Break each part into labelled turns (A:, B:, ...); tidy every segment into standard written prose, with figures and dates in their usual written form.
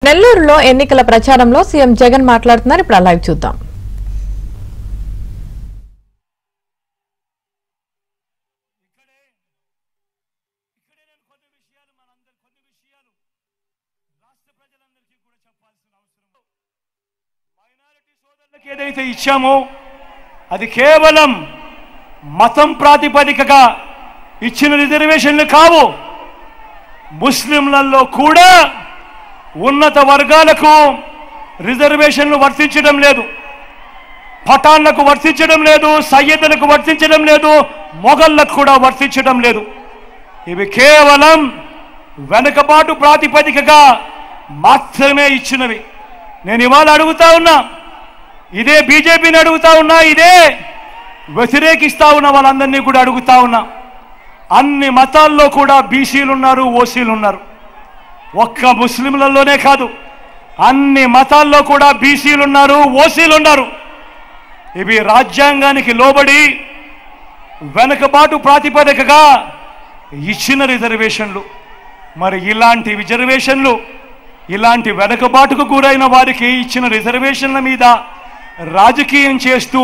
A: నెల్లూరులో ఎన్నికల ప్రచారంలో సీఎం జగన్ మాట్లాడుతున్నారు. ఇప్పుడు లైవ్ చూద్దాం.
B: ఏదైతే ఇచ్చామో అది కేవలం మతం ప్రాతిపదికగా ఇచ్చిన రిజర్వేషన్లు కావు. ముస్లింలలో కూడా ఉన్నత వర్గాలకు రిజర్వేషన్లు వర్తించడం లేదు, పఠాన్లకు వర్తించడం లేదు, సయ్యదులకు వర్తించడం లేదు, మొగళ్లకు కూడా వర్తించడం లేదు. ఇవి కేవలం వెనుకబాటు ప్రాతిపదికగా మాత్రమే ఇచ్చినవి. నేను ఇవాళ అడుగుతా ఉన్నా, ఇదే బీజేపీని అడుగుతా ఉన్నా, ఇదే వ్యతిరేకిస్తా ఉన్న వాళ్ళందరినీ కూడా అడుగుతా ఉన్నా. అన్ని మతాల్లో కూడా బీసీలు ఉన్నారు, ఓసీలు ఉన్నారు. ఒక్క ముస్లింలలోనే కాదు, అన్ని మతాల్లో కూడా బీసీలు ఉన్నారు, ఓసీలు ఉన్నారు. ఇవి రాజ్యాంగానికి లోబడి వెనుకబాటు ప్రాతిపదికగా ఇచ్చిన రిజర్వేషన్లు. మరి ఇలాంటి రిజర్వేషన్లు, ఇలాంటి వెనుకబాటుకు గురైన వారికి ఇచ్చిన రిజర్వేషన్ల మీద రాజకీయం చేస్తూ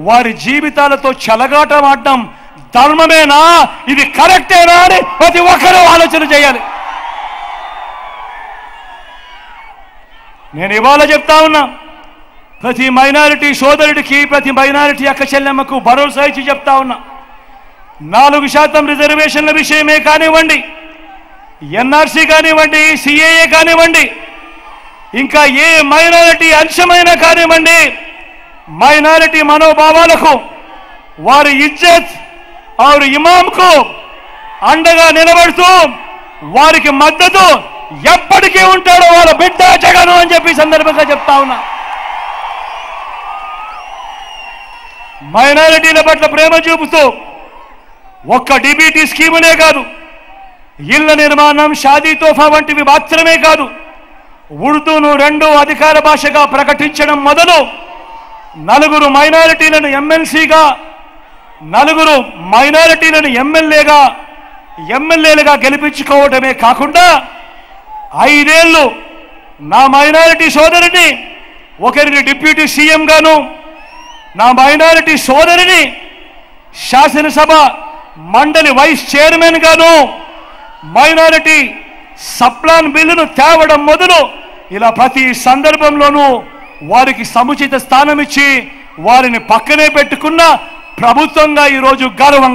B: వారి జీవితాలతో చెలగాటమాడడం ధర్మమేనా? ఇది కరెక్టేనా అని ప్రతి ఒక్కరూ ఆలోచన చేయాలి. నేను ఇవాళ చెప్తా ఉన్నా, ప్రతి మైనారిటీ సోదరుడికి, ప్రతి మైనారిటీ అక్క చెల్లెమ్మకు భరోసా ఇచ్చి చెప్తా ఉన్నా, 4% రిజర్వేషన్ల విషయమే కానివ్వండి, ఎన్ఆర్సీ కానివ్వండి, సిఏఏ కానివ్వండి, ఇంకా ఏ మైనారిటీ అంశమైనా కానివ్వండి, మైనారిటీ మనోభావాలకు, వారి ఇజ్జత్ और ఇమాంకు అండగా నిలబడుతూ వారికి మద్దతు ఎప్పటికీ ఉంటాడో వాళ్ళ బిడ్డ జగన్ అని చెప్పి సందర్భంగా చెప్తా ఉన్నా. మైనారిటీల పట్ల ప్రేమ చూపుతూ ఒక్క డిబిటీ స్కీమునే కాదు, ఇళ్ల నిర్మాణం, షాదీ తోఫా వంటివి మాత్రమే కాదు, ఉర్దూను 2వ అధికార భాషగా ప్రకటించడం మొదలు 4 మైనారిటీలను ఎమ్మెల్సీగా, 4 మైనారిటీలను ఎమ్మెల్యేలుగా గెలిపించుకోవడమే కాకుండా 5 ఏళ్లు నా మైనారిటీ సోదరిని ఒకరిని డిప్యూటీ సీఎం గాను, నా మైనారిటీ సోదరిని శాసనసభ మండలి వైస్ చైర్మన్ గాను, మైనారిటీ సప్లాన్ బిల్లును తేవడం మొదలు ఇలా ప్రతి సందర్భంలోనూ వారికి సముచిత స్థానం ఇచ్చి వారిని పక్కనే పెట్టుకున్న ప్రభుత్వంగా ఈరోజు గర్వంగా